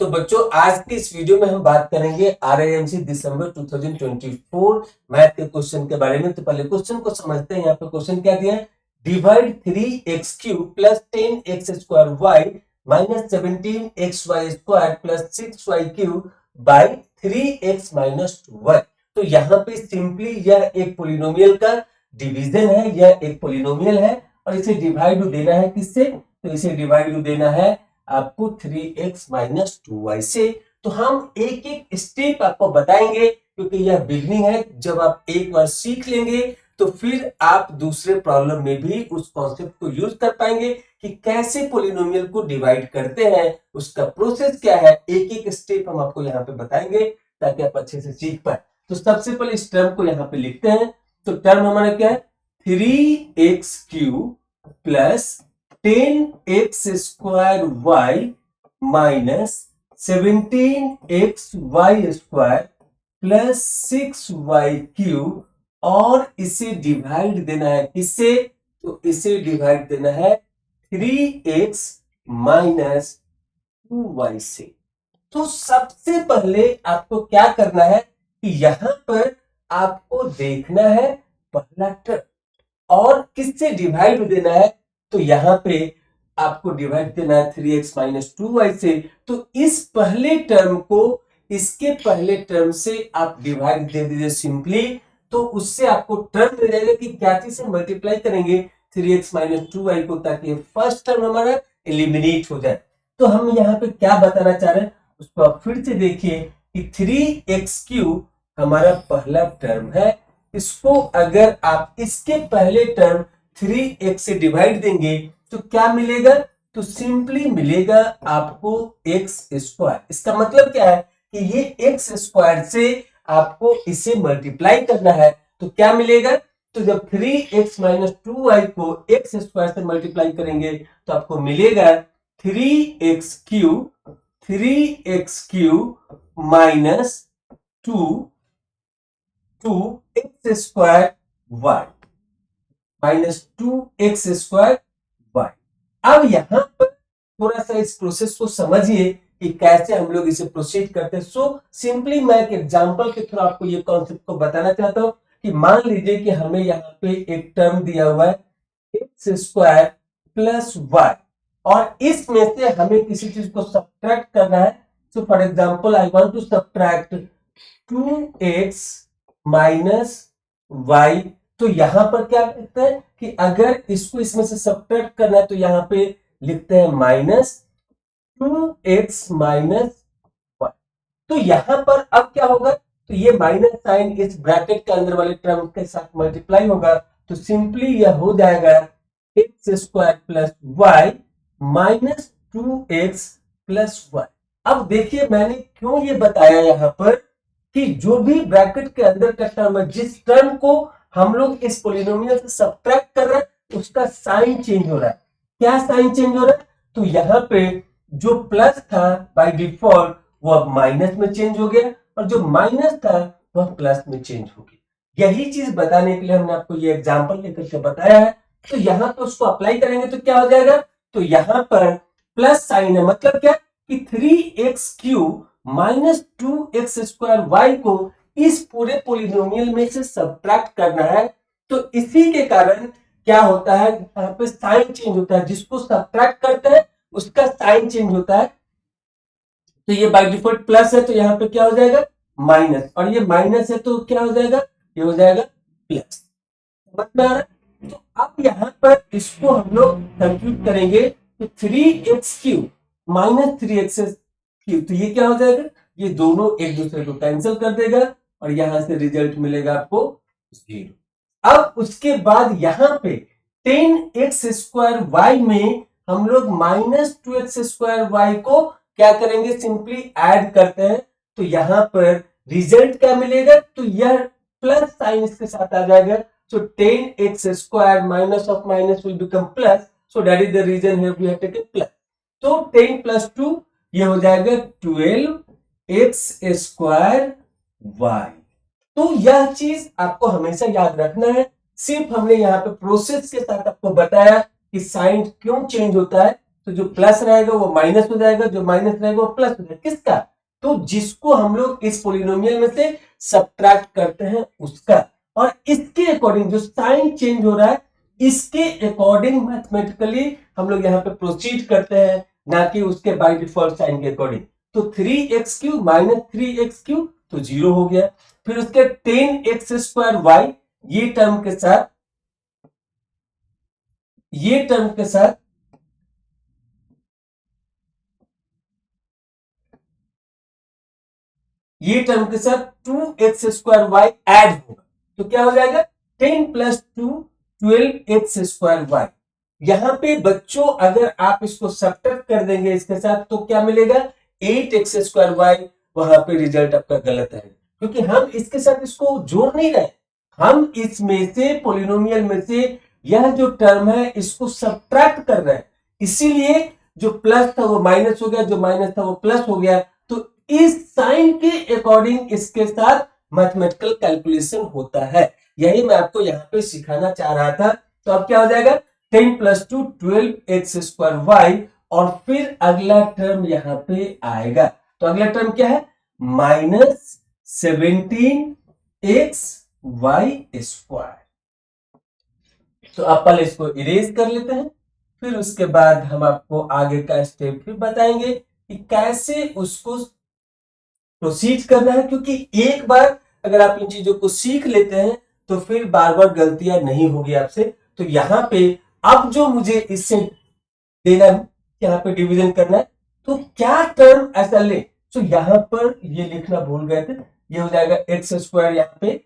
तो बच्चों आज की इस वीडियो में हम बात करेंगे आरआईएमसी दिसंबर 2024 मैथ के क्वेश्चन के बारे में। तो पहले क्वेश्चन को समझते हैं। यहाँ पे क्वेश्चन क्या दिया है, divide 3x³ plus 10x² y minus 17xy² plus 6y³ by 3x minus 2y। तो यहाँ पे सिंपली यह एक पोलिनोमियल का डिवीजन है, यह एक पोलिनोमियल है और इसे डिवाइड देना है किससे, तो इसे डिवाइड देना है आपको 3x माइनस 2y से। तो हम एक एक स्टेप आपको बताएंगे क्योंकि यह बिगनिंग है। जब आप एक बार सीख लेंगे तो फिर आप दूसरे प्रॉब्लम में भी उस कॉन्सेप्ट को यूज कर पाएंगे कि कैसे पोलिनोमियल को डिवाइड करते हैं, उसका प्रोसेस क्या है। एक एक स्टेप हम आपको यहाँ पे बताएंगे ताकि आप अच्छे से सीख पाए। तो सबसे पहले इस टर्म को यहाँ पे लिखते हैं। तो टर्म हमारा क्या है, 3x³ plus 10x² minus 17xy² plus 6y³ और इसे डिवाइड देना है किससे, तो इसे डिवाइड देना है 3x माइनस 2y से। तो सबसे पहले आपको क्या करना है कि यहां पर आपको देखना है पहला टर्म और किससे डिवाइड देना है, तो यहां पे आपको डिवाइड देना है 3x माइनस 2y से। तो इस पहले टर्म को इसके पहले टर्म से आप डिवाइड दे दीजिए सिंपली। तो उससे आपको टर्म मिल जाएगा कि क्या चीज से मल्टीप्लाई करेंगे 3x माइनस 2y को, ताकि फर्स्ट टर्म हमारा एलिमिनेट हो जाए। तो हम यहाँ पे क्या बताना चाह रहे हैं उसको आप फिर से देखिए कि 3x³ हमारा पहला टर्म है। इसको अगर आप इसके पहले टर्म 3x से डिवाइड देंगे तो क्या मिलेगा, तो सिंपली मिलेगा आपको x²। इसका मतलब क्या है कि ये x² से आपको इसे मल्टीप्लाई करना है। तो क्या मिलेगा, तो जब 3x माइनस 2y को x² से मल्टीप्लाई करेंगे तो आपको मिलेगा 3x³ minus 2x² y minus 2x² y। अब यहां पर थोड़ा सा इस प्रोसेस को समझिए कि कैसे हम लोग इसे प्रोसीड करते हैं। सो सिंपली मैं एक एग्जांपल के थ्रू आपको ये कॉन्सेप्ट को बताना चाहता हूं कि मान लीजिए कि हमें यहाँ पे एक टर्म दिया हुआ है x² प्लस y और इसमें से हमें किसी चीज को सब्ट्रैक्ट करना है। So for example I want to subtract 2x minus y। तो यहां पर क्या लिखते हैं कि अगर इसको इसमें से सब्ट्रैक्ट करना है तो यहां पे लिखते हैं माइनस 2x माइनस y। तो यहां पर अब क्या होगा, तो ये माइनस साइन इस ब्रैकेट के अंदर वाले टर्म के साथ मल्टीप्लाई होगा। तो सिंपली यह हो जाएगा x² plus y minus 2x plus y। अब देखिए मैंने क्यों ये बताया यहां पर कि जो भी ब्रैकेट के अंदर का टर्म है, जिस टर्म को हम लोग इस पोलिनोमियल से सब्ट्रैक्ट कर रहे हैं उसका साइन चेंज हो रहा है। क्या साइन चेंज हो रहा है, तो यहाँ पे जो प्लस था बाय डिफॉल्ट वो अब माइनस में चेंज हो गया और जो माइनस था वह प्लस में चेंज हो गया। यही चीज बताने के लिए हमने आपको ये एग्जांपल लेकर के बताया है। तो यहाँ पे उसको अप्लाई करेंगे तो क्या हो जाएगा, तो यहाँ पर प्लस साइन है, मतलब क्या कि 3x³ माइनस 2x² y को इस पूरे पोलिनोमियल में से सब्ट्रैक्ट करना है। तो इसी के कारण क्या होता है, यहाँ पे साइन चेंज होता है, जिसको सब्ट्रैक्ट करते हैं उसका साइन चेंज होता है। तो ये बाय डिफॉल्ट प्लस है तो यहाँ पे क्या हो जाएगा माइनस, और ये माइनस है तो क्या हो जाएगा, ये हो जाएगा प्लस। समझ में आ रहा है। तो अब यहाँ पर इसको हम लोग कंप्यूट करेंगे तो 3x³ माइनस 3x³ तो ये क्या हो जाएगा, ये दोनों एक दूसरे को कैंसिल कर देगा और यहां से रिजल्ट मिलेगा आपको 0। अब उसके बाद यहां पे 10x² y में हम लोग माइनस 2x² y को क्या करेंगे, सिंपली ऐड करते हैं। तो यहां पर रिजल्ट क्या मिलेगा, तो यह प्लस साइन इसके साथ आ जाएगा। So 10x² minus of minus will become plus, so that is the reason here we have taken plus. तो 10 प्लस 2 ये हो जाएगा 12x² y। तो यह चीज आपको हमेशा याद रखना है। सिर्फ हमने यहाँ पे प्रोसेस के साथ आपको बताया कि साइन क्यों चेंज होता है। तो जो प्लस रहेगा वो माइनस हो जाएगा, जो माइनस रहेगा वो प्लस हो जाएगा। किसका? तो जिसको हम लोग इस पोलिनोमियल में से सब्ट्रैक्ट करते हैं उसका। और इसके अकॉर्डिंग जो साइन चेंज हो रहा है इसके अकॉर्डिंग मैथमेटिकली हम लोग यहाँ पे प्रोसीड करते हैं, ना कि उसके बाय डिफॉल्ट साइन के अकॉर्डिंग। तो 3x³ माइनस 3x³ तो 0 हो गया। फिर उसके 10x² ये टर्म के साथ ये टर्म के साथ ये टर्म के साथ 2x² ऐड होगा, तो क्या हो जाएगा 10 प्लस 2 12x²। यहां पे बच्चों अगर आप इसको सब्ट्रैक्ट कर देंगे इसके साथ तो क्या मिलेगा 8x²। वहां पे रिजल्ट आपका गलत है, क्योंकि हम इसके साथ इसको जोड़ नहीं रहे, हम इसमें से पोलिनोमियल में से यह जो टर्म है इसको सब्ट्रैक्ट कर रहे हैं। इसीलिए जो प्लस था वो माइनस हो गया, जो माइनस था वो प्लस हो गया। तो इस साइन के अकॉर्डिंग इसके साथ मैथमेटिकल कैलकुलेशन होता है। यही मैं आपको यहाँ पे सिखाना चाह रहा था। तो अब क्या हो जाएगा 10 प्लस 2 12x²y, और फिर अगला टर्म यहाँ पे आएगा। तो अगला टर्म क्या है -17xy²। तो आप पहले इसको इरेज कर लेते हैं, फिर उसके बाद हम आपको आगे का स्टेप फिर बताएंगे कि कैसे उसको प्रोसीड करना है। क्योंकि एक बार अगर आप इन चीजों को सीख लेते हैं तो फिर बार बार गलतियां नहीं होगी आपसे। तो यहाँ पे अब जो मुझे इससे देना है, यहाँ पे डिवीजन करना है, तो क्या टर्म ऐसा ले। तो यहाँ पर ये लिखना भूल गए थे, ये हो जाएगा x² यहाँ पे।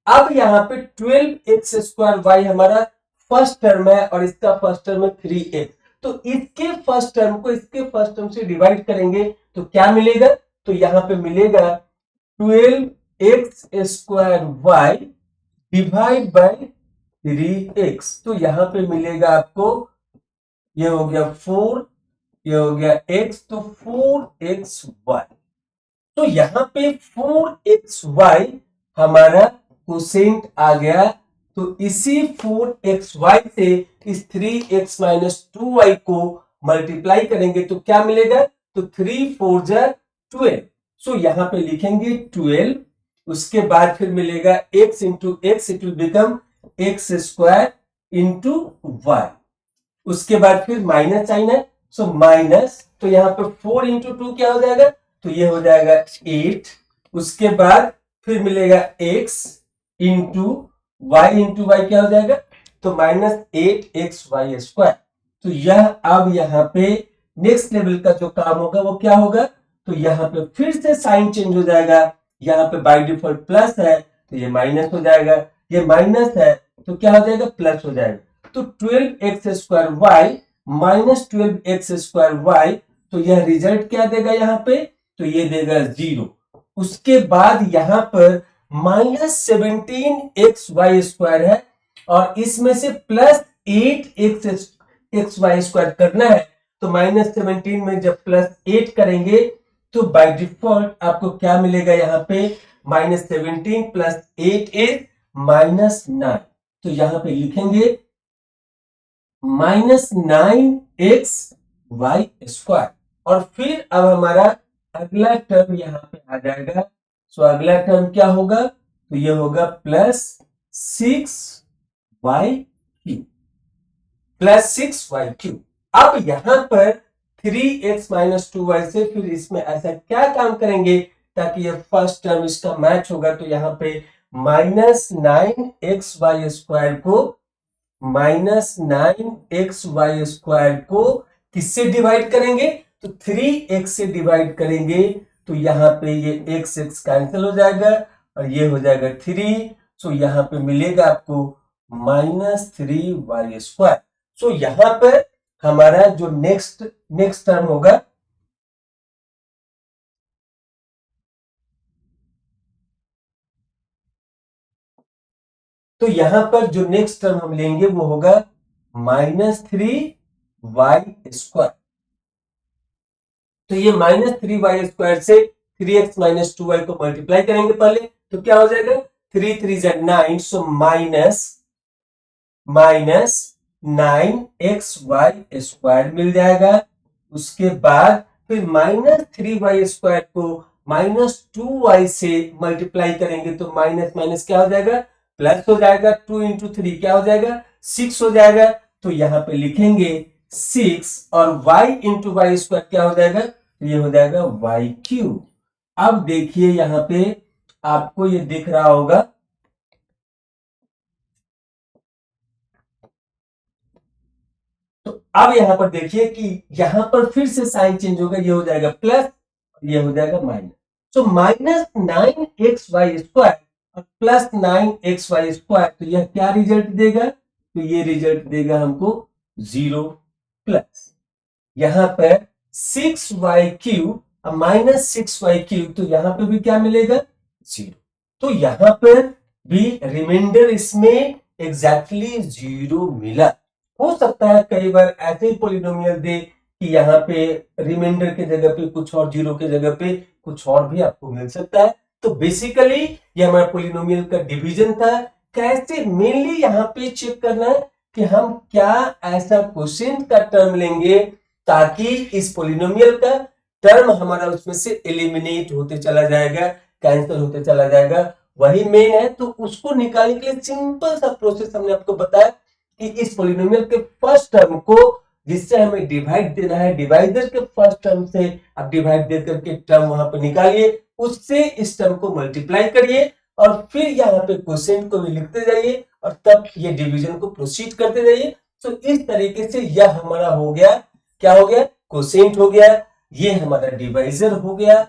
अब यहाँ पे 12x² हमारा फर्स्ट टर्म है और इसका फर्स्ट टर्म है 3x। तो इसके फर्स्ट टर्म को इसके फर्स्ट टर्म से डिवाइड करेंगे तो क्या मिलेगा, तो यहाँ पे मिलेगा 12x² डिवाइड बाय 3x। तो यहाँ पे मिलेगा आपको, ये हो गया 4, ये हो गया x, तो 4xy। तो यहाँ पे 4xy हमारा कोसेंट आ गया। तो इसी 4xy से इस 3x माइनस 2y को मल्टीप्लाई करेंगे तो क्या मिलेगा, तो 3 4 जा 12। सो यहाँ पे लिखेंगे 12, उसके बाद फिर मिलेगा x into x, it will become x² into y। उसके बाद फिर माइनस साइन है, सो माइनस, तो यहाँ पे 4 इंटू 2 क्या हो जाएगा, तो ये हो जाएगा 8। उसके बाद फिर मिलेगा x इंटू y क्या हो जाएगा, तो -8xy²। तो यह अब यहाँ पे नेक्स्ट लेवल का जो काम होगा वो क्या होगा, तो यहाँ पे फिर से साइन चेंज हो जाएगा। यहाँ पे बाय डिफॉल्ट प्लस है तो ये माइनस हो जाएगा, ये माइनस है तो क्या हो जाएगा प्लस हो जाएगा। तो 12x² माइनस 12x², तो यह रिजल्ट क्या देगा यहाँ पे, तो ये देगा 0। उसके बाद यहाँ पर -17xy² है और इसमें से +8xy² करना है। तो -17 में जब +8 करेंगे तो बाय डिफॉल्ट आपको क्या मिलेगा यहाँ पे, -17 + 8 is -9। तो यहाँ पे लिखेंगे -9xy²। और फिर अब हमारा अगला टर्म यहाँ पे आ जाएगा। सो अगला टर्म क्या होगा, तो ये होगा +6y³। अब यहां पर 3x माइनस 2y से फिर इसमें ऐसा क्या काम करेंगे ताकि ये फर्स्ट टर्म इसका मैच होगा। तो यहाँ पे -9xy² को किससे डिवाइड करेंगे, तो 3x से डिवाइड करेंगे। तो यहाँ पे ये x कैंसिल हो जाएगा और ये हो जाएगा 3। सो यहाँ पे मिलेगा आपको -3y²। सो यहाँ पर हमारा जो नेक्स्ट टर्म होगा, तो यहां पर जो नेक्स्ट टर्म हम लेंगे वो होगा -3y²। तो ये -3y² से 3x माइनस 2y को मल्टीप्लाई करेंगे पहले, तो क्या हो जाएगा 3 3 जा 9, सो माइनस -9xy² मिल जाएगा। उसके बाद फिर -3y² को -2y से मल्टीप्लाई करेंगे तो माइनस माइनस क्या हो जाएगा, प्लस हो जाएगा। 2 इंटू 3 क्या हो जाएगा, 6 हो जाएगा। तो यहां पे लिखेंगे 6 और y इंटू y² क्या हो जाएगा, ये हो जाएगा y³। अब देखिए यहां पे आपको ये दिख रहा होगा, तो अब यहां पर देखिए कि यहां पर फिर से साइन चेंज होगा, ये हो जाएगा प्लस, ये हो जाएगा माइनस। तो -9xy² और +9xy², तो यह क्या रिजल्ट देगा, तो ये रिजल्ट देगा हमको 0 प्लस। यहां पर 6y³ और -6y³, तो यहां पे भी क्या मिलेगा, 0। तो यहां पर भी रिमाइंडर इसमें एग्जैक्टली 0 मिला। हो सकता है कई बार ऐसे पॉलिनोमियल दे कि यहाँ पे रिमाइंडर के जगह पे कुछ और, जीरो के जगह पे कुछ और भी आपको मिल सकता है। तो बेसिकली ये हमारा पॉलिनोमियल का डिवीजन था। कैसे मेनली यहाँ पे चेक करना है कि हम क्या ऐसा क्वेश्चन का टर्म लेंगे ताकि इस पॉलिनोमियल का टर्म हमारा उसमें से एलिमिनेट होते चला जाएगा, कैंसिल होते चला जाएगा, वही मेन है। तो उसको निकालने के लिए सिंपल सा प्रोसेस हमने आपको बताया कि इस पॉलिनोमियल के फर्स्ट टर्म को जिससे हमें डिवाइड देना है, डिवाइडर के फर्स्ट टर्म से आप डिवाइड दे करके टर्म वहां पर निकालिए, उससे इस टर्म को मल्टीप्लाई करिए और फिर यहाँ पे क्वोशिएंट को भी लिखते जाइए और तब ये डिवीजन को प्रोसीड करते जाइए। तो इस तरीके से यह हमारा हो गया, क्या हो गया, क्वोशिएंट हो गया, ये हमारा डिवाइजर हो गया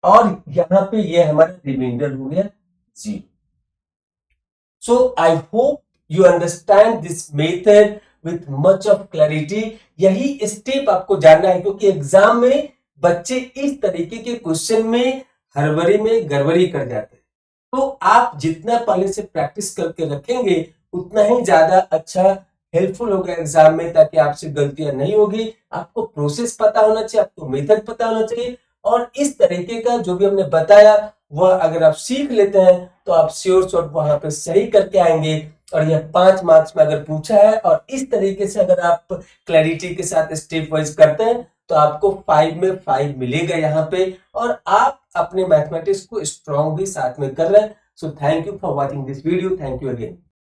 और यहाँ पे ये हमारा रिमाइंडर हो गया 0। So I hope you understand this method with much of clarity। यही स्टेप आपको जानना है क्योंकि एग्जाम में बच्चे इस तरीके के क्वेश्चन में हड़बड़ी में गड़बड़ी कर जाते हैं। तो आप जितना पहले से प्रैक्टिस करके रखेंगे उतना ही ज्यादा अच्छा हेल्पफुल होगा एग्जाम में, ताकि आपसे गलतियां नहीं होगी। आपको प्रोसेस पता होना चाहिए, आपको मेथड पता होना चाहिए और इस तरीके का जो भी हमने बताया वह अगर आप सीख लेते हैं तो आप श्योर शॉट वहां पे सही करके आएंगे। और यह 5 मार्क्स में अगर पूछा है और इस तरीके से अगर आप क्लैरिटी के साथ स्टेप वाइज करते हैं तो आपको 5 में 5 मिलेगा यहाँ पे और आप अपने मैथमेटिक्स को स्ट्रॉन्ग भी साथ में कर रहे हैं। So thank you for watching this video, thank you again.